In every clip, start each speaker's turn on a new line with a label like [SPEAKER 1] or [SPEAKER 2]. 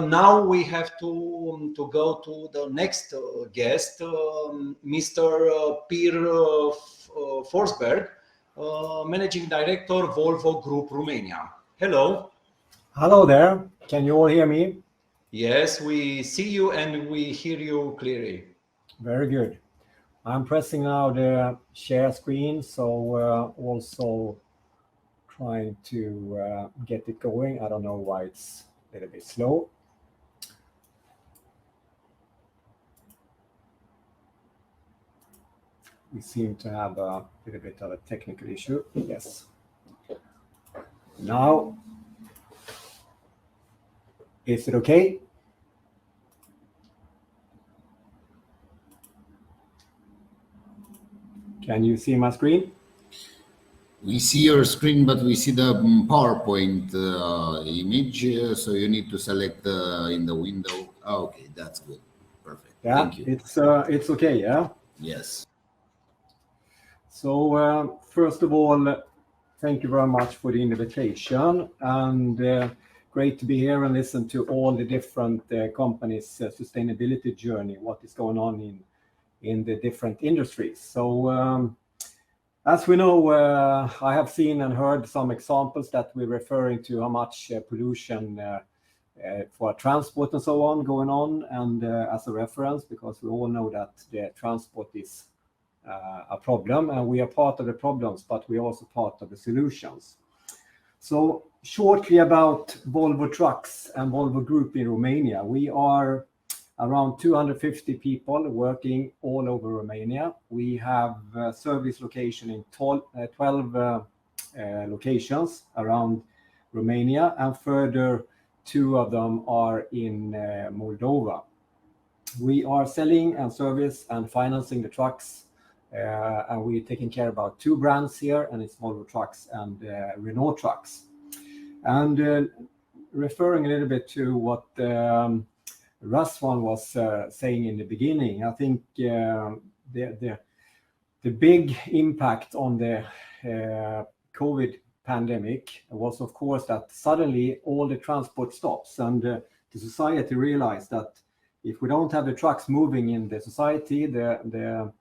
[SPEAKER 1] Now we have to go to the next guest, Mr. Pierre Forsberg, Managing Director, Volvo Group Romania. Hello.
[SPEAKER 2] Hello there. Can you all hear me?
[SPEAKER 1] Yes, we see you and we hear you clearly.
[SPEAKER 2] Very good. I'm pressing now the share screen, so also trying to get it going. I don't know why it's a little bit slow. We seem to have a little bit of a technical issue. Yes. Now, is it okay? Can you see my screen?
[SPEAKER 3] We see your screen, but we see the PowerPoint image, so you need to select in the window. Oh, okay, that's good. Perfect.
[SPEAKER 2] Yeah,
[SPEAKER 3] Thank you.
[SPEAKER 2] It's okay, yeah?
[SPEAKER 3] Yes.
[SPEAKER 2] So first of all, thank you very much for the invitation, and great to be here and listen to all the different companies' sustainability journey, what is going on in the different industries. So as we know, I have seen and heard some examples that we're referring to how much pollution for transport and so on going on, and as a reference, because we all know that the transport is a problem, and we are part of the problems, but we are also part of the solutions. So shortly about Volvo Trucks and Volvo Group in Romania. We are around 250 people working all over Romania. We have service location in 12 locations around Romania, and further 2 of them are in Moldova. We are selling and service and financing the trucks, and we're taking care about 2 brands here, and it's Volvo Trucks and Renault Trucks. And referring a little bit to what Razvan was saying in the beginning, I think the big impact on the COVID pandemic was, of course, that suddenly all the transport stops, and the society realized that if we don't have the trucks moving in the society, the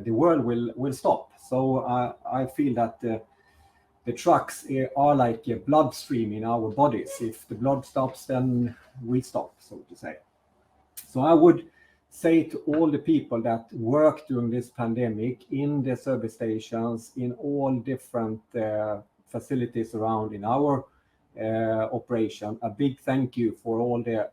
[SPEAKER 2] world will stop. So I feel that the trucks are like a bloodstream in our bodies. If the blood stops, then we stop, so to say. So I would say to all the people that work during this pandemic in the service stations, in all different facilities around in our operation, a big thank you for all the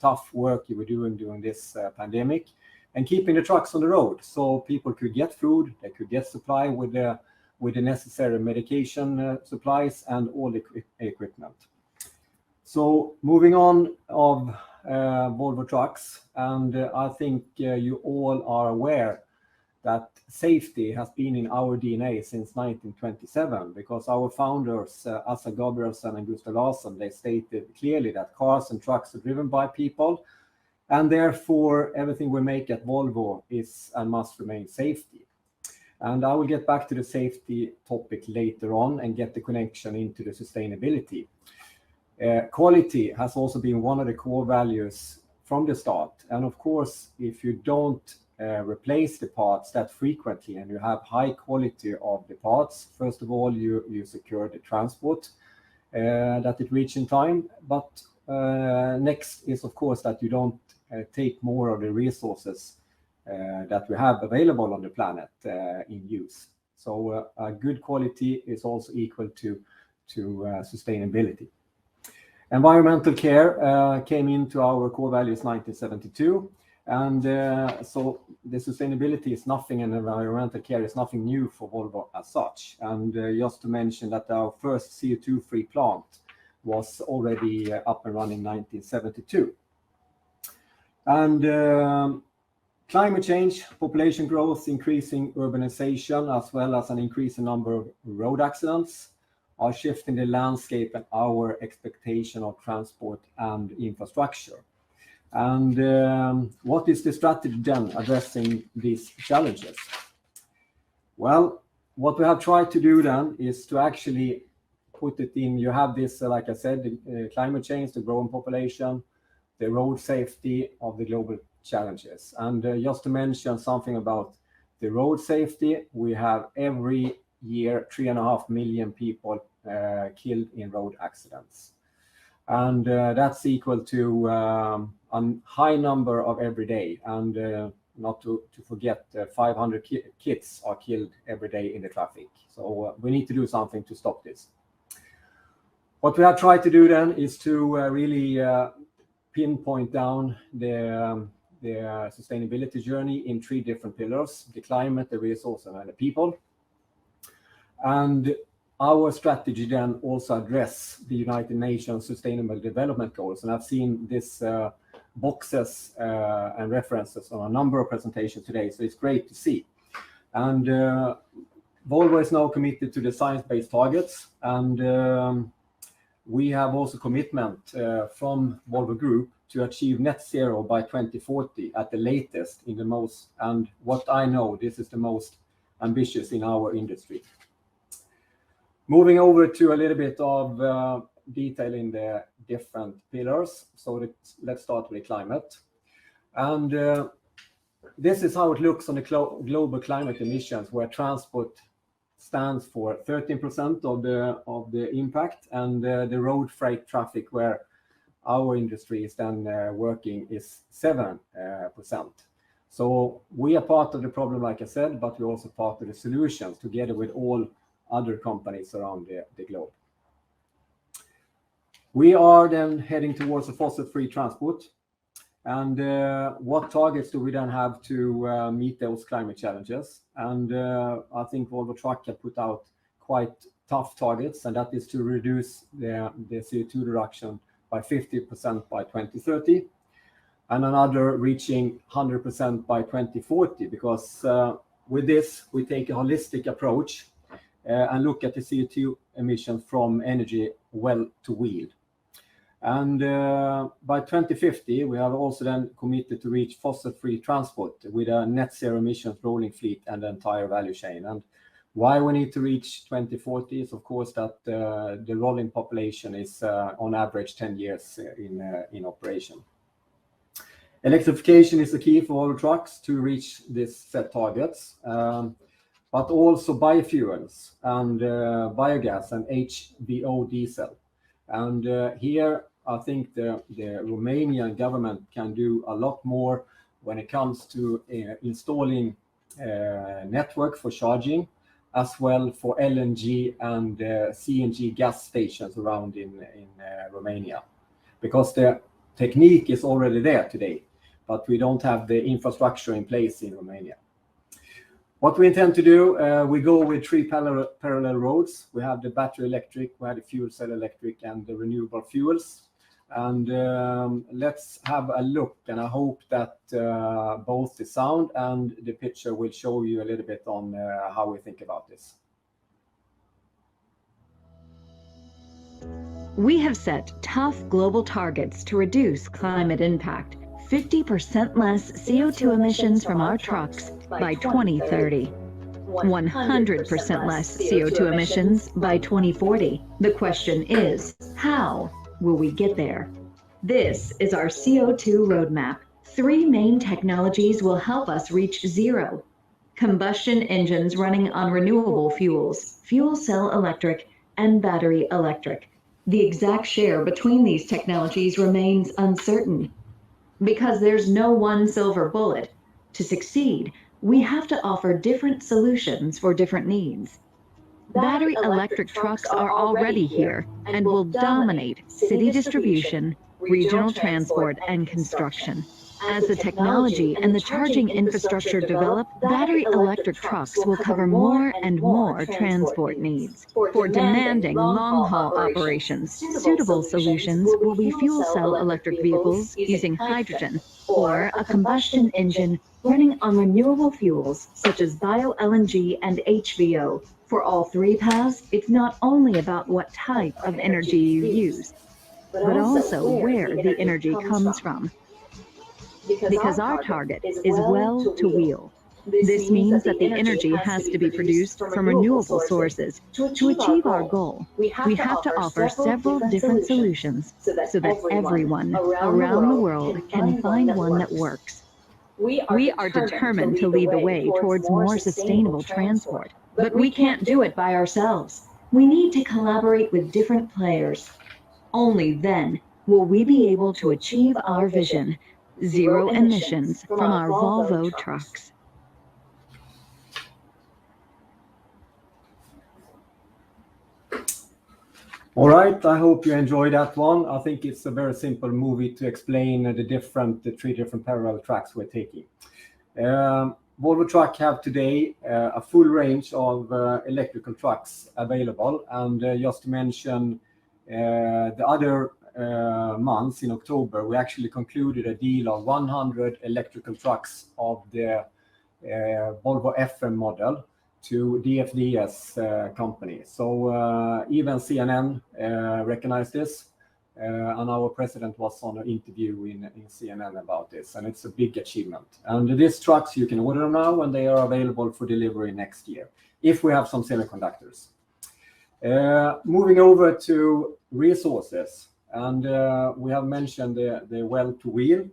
[SPEAKER 2] tough work you were doing during this pandemic, and keeping the trucks on the road so people could get food, they could get supply with the necessary medication supplies and all the equipment. So moving on of Volvo Trucks, and I think you all are aware that safety has been in our DNA since 1927, because our founders, Assa Gabrielsson and Gustav Larsson, they stated clearly that cars and trucks are driven by people, and therefore everything we make at Volvo is and must remain safety. And I will get back to the safety topic later on and get the connection into the sustainability. Quality has also been one of the core values from the start. And of course, if you don't replace the parts that frequently and you have high quality of the parts, first of all, you secure the transport that it reaches in time. But next is, of course, that you don't take more of the resources that we have available on the planet in use. So a good quality is also equal to sustainability. Environmental care came into our core values 1972, and so the sustainability is nothing, and environmental care is nothing new for Volvo as such. And just to mention that our first CO2-free plant was already up and running 1972. And climate change, population growth, increasing urbanization, as well as an increasing number of road accidents are shifting the landscape and our expectation of transport and infrastructure. And what is the strategy then addressing these challenges? Well, what we have tried to do then is to actually put it in, you have this, like I said, the climate change, the growing population, the road safety of the global challenges. And just to mention something about the road safety, we have every year 3.5 million people killed in road accidents. And that's equal to a high number of every day. And not to forget, 500 kids are killed every day in the traffic. So we need to do something to stop this. What we have tried to do then is to really pinpoint down the sustainability journey in 3 different pillars: the climate, the resource, and the people. And our strategy then also address the United Nations Sustainable Development Goals. And I've seen this boxes and references on a number of presentations today, so it's great to see. And Volvo is now committed to the science-based targets, and we have also commitment from Volvo Group to achieve net zero by 2040 at the latest in the most, and what I know, this is the most ambitious in our industry. Moving over to a little bit of detail in the different pillars. So let's start with climate. And this is how it looks on the global climate emissions, where transport stands for 13% of the impact, and the road freight traffic, where our industry is then working, is 7%. So we are part of the problem, like I said, but we're also part of the solutions together with all other companies around the globe. We are then heading towards a fossil-free transport. And what targets do we then have to meet those climate challenges? And I think Volvo Truck have put out quite tough targets, and that is to reduce the CO2 reduction by 50% by 2030, and another reaching 100% by 2040, because with this, we take a holistic approach and look at the CO2 emissions from energy well to wheel. And by 2050, we have also then committed to reach fossil-free transport with a net zero emissions rolling fleet and the entire value chain. And why we need to reach 2040 is, of course, that the rolling population is on average 10 years in operation. Electrification is the key for all trucks to reach these set targets. But also biofuels and biogas and HVO diesel. And here, I think the Romanian government can do a lot more when it comes to installing network for charging, as well for LNG and CNG gas stations around in Romania. Because the technique is already there today, but we don't have the infrastructure in place in Romania. What we intend to do, we go with 3 parallel roads. We have the battery electric, we have the fuel cell electric, and the renewable fuels. And let's have a look, and I hope that both the sound and the picture will show you a little bit on how we think about this.
[SPEAKER 4] We have set tough global targets to reduce climate impact. 50% less CO2 emissions from our trucks by 2030. 100% less CO2 emissions by 2040. The question is, how will we get there? This is our CO2 roadmap. 3 main technologies will help us reach zero. Combustion engines running on renewable fuels, fuel cell electric, and battery electric. The exact share between these technologies remains uncertain. Because there's no one silver bullet. To succeed, we have to offer different solutions for different needs. Battery electric trucks are already here and will dominate city distribution, regional transport, and construction. As the technology and the charging infrastructure develop, battery electric trucks will cover more and more transport needs. For demanding long-haul operations, suitable solutions will be fuel cell electric vehicles using hydrogen, or a combustion engine running on renewable fuels such as bio-LNG and HVO. For all 3 paths, it's not only about what type of energy you use, but also where the energy comes from. Because our target is well to wheel. This means that the energy has to be produced from renewable sources. To achieve our goal, we have to offer several different solutions so that everyone around the world can find one that works. We are determined to lead the way towards more sustainable transport, but we can't do it by ourselves. We need to collaborate with different players. Only then will we be able to achieve our vision, zero emissions from our Volvo trucks.
[SPEAKER 2] All right, I hope you enjoyed that one. I think it's a very simple movie to explain the three different parallel tracks we're taking. Volvo Truck have today a full range of electrical trucks available, and just to mention the other months in October, we actually concluded a deal of 100 electrical trucks of the Volvo FM model to DFDS company. So even CNN recognized this, and our president was on an interview in CNN about this, and it's a big achievement. And these trucks, you can order them now, and they are available for delivery next year, if we have some semiconductors. Moving over to resources, and we have mentioned the well-to-wheel,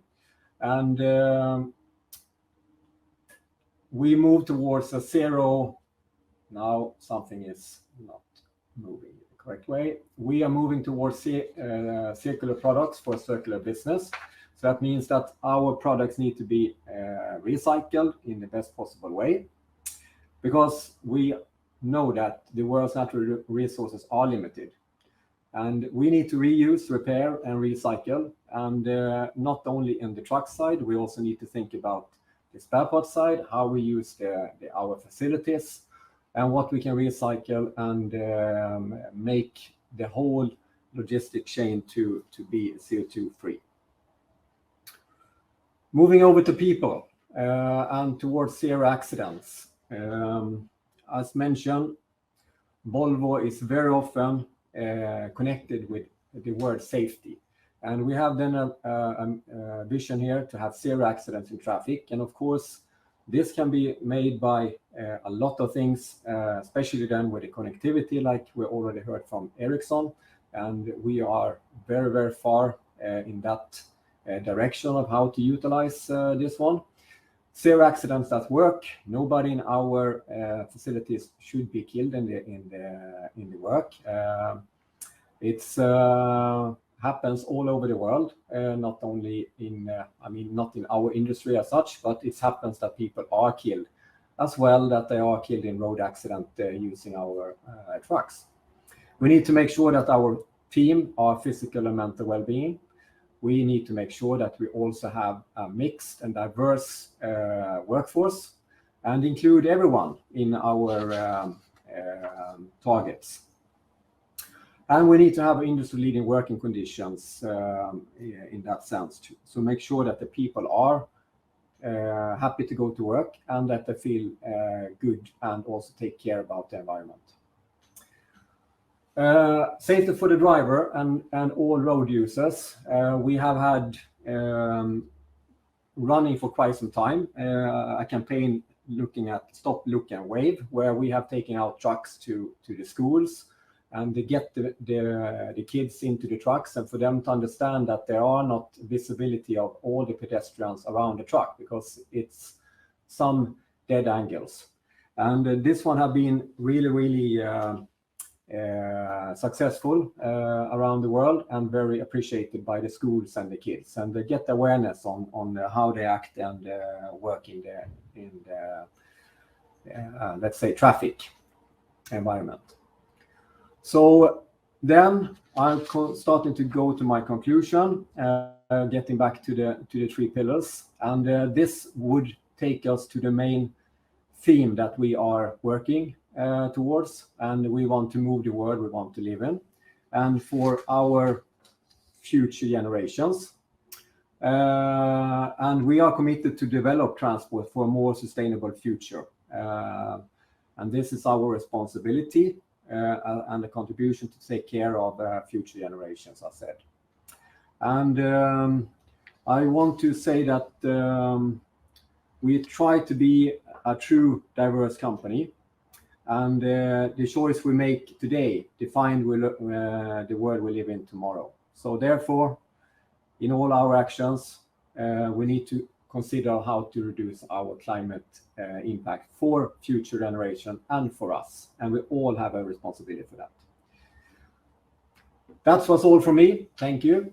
[SPEAKER 2] and we move towards a zero. Now something is not moving the correct way. We are moving towards circular products for a circular business. So that means that our products need to be recycled in the best possible way, because we know that the world's natural resources are limited. And we need to reuse, repair, and recycle. And not only in the truck side, we also need to think about the spare parts side, how we use our facilities, and what we can recycle, and make the whole logistic chain to be CO2 free. Moving over to people and towards zero accidents. As mentioned, Volvo is very often connected with the word safety. And we have then a vision here to have zero accidents in traffic. And of course, this can be made by a lot of things, especially then with the connectivity, like we already heard from Ericsson. And we are very, very far in that direction of how to utilize this one. Zero accidents at work. Nobody in our facilities should be killed in the work. It's happens all over the world, not only in, not in our industry as such, but it happens that people are killed as well, that they are killed in road accident using our trucks. We need to make sure that our team are physical and mental well-being. We need to make sure that we also have a mixed and diverse workforce and include everyone in our targets. And we need to have industry-leading working conditions in that sense too. So make sure that the people are happy to go to work and that they feel good and also take care about the environment. Safety for the driver and all road users. We have had running for quite some time a campaign looking at Stop, Look and Wave, where we have taken out trucks to the schools and to get the kids into the trucks, and for them to understand that there are not visibility of all the pedestrians around the truck, because it's some dead angles. And this one have been really successful around the world and very appreciated by the schools and the kids, and they get awareness on how they act and work in the let's say traffic environment. So then I'm starting to go to my conclusion, getting back to the three pillars, and this would take us to the main theme that we are working towards, and we want to move the world we want to live in, and for our future generations. And we are committed to develop transport for a more sustainable future. And this is our responsibility and a contribution to take care of future generations, as I said. And I want to say that we try to be a true diverse company. And the choice we make today define the world we live in tomorrow. So therefore, in all our actions, we need to consider how to reduce our climate impact for future generation and for us. And we all have a responsibility for that. That was all from me. Thank you.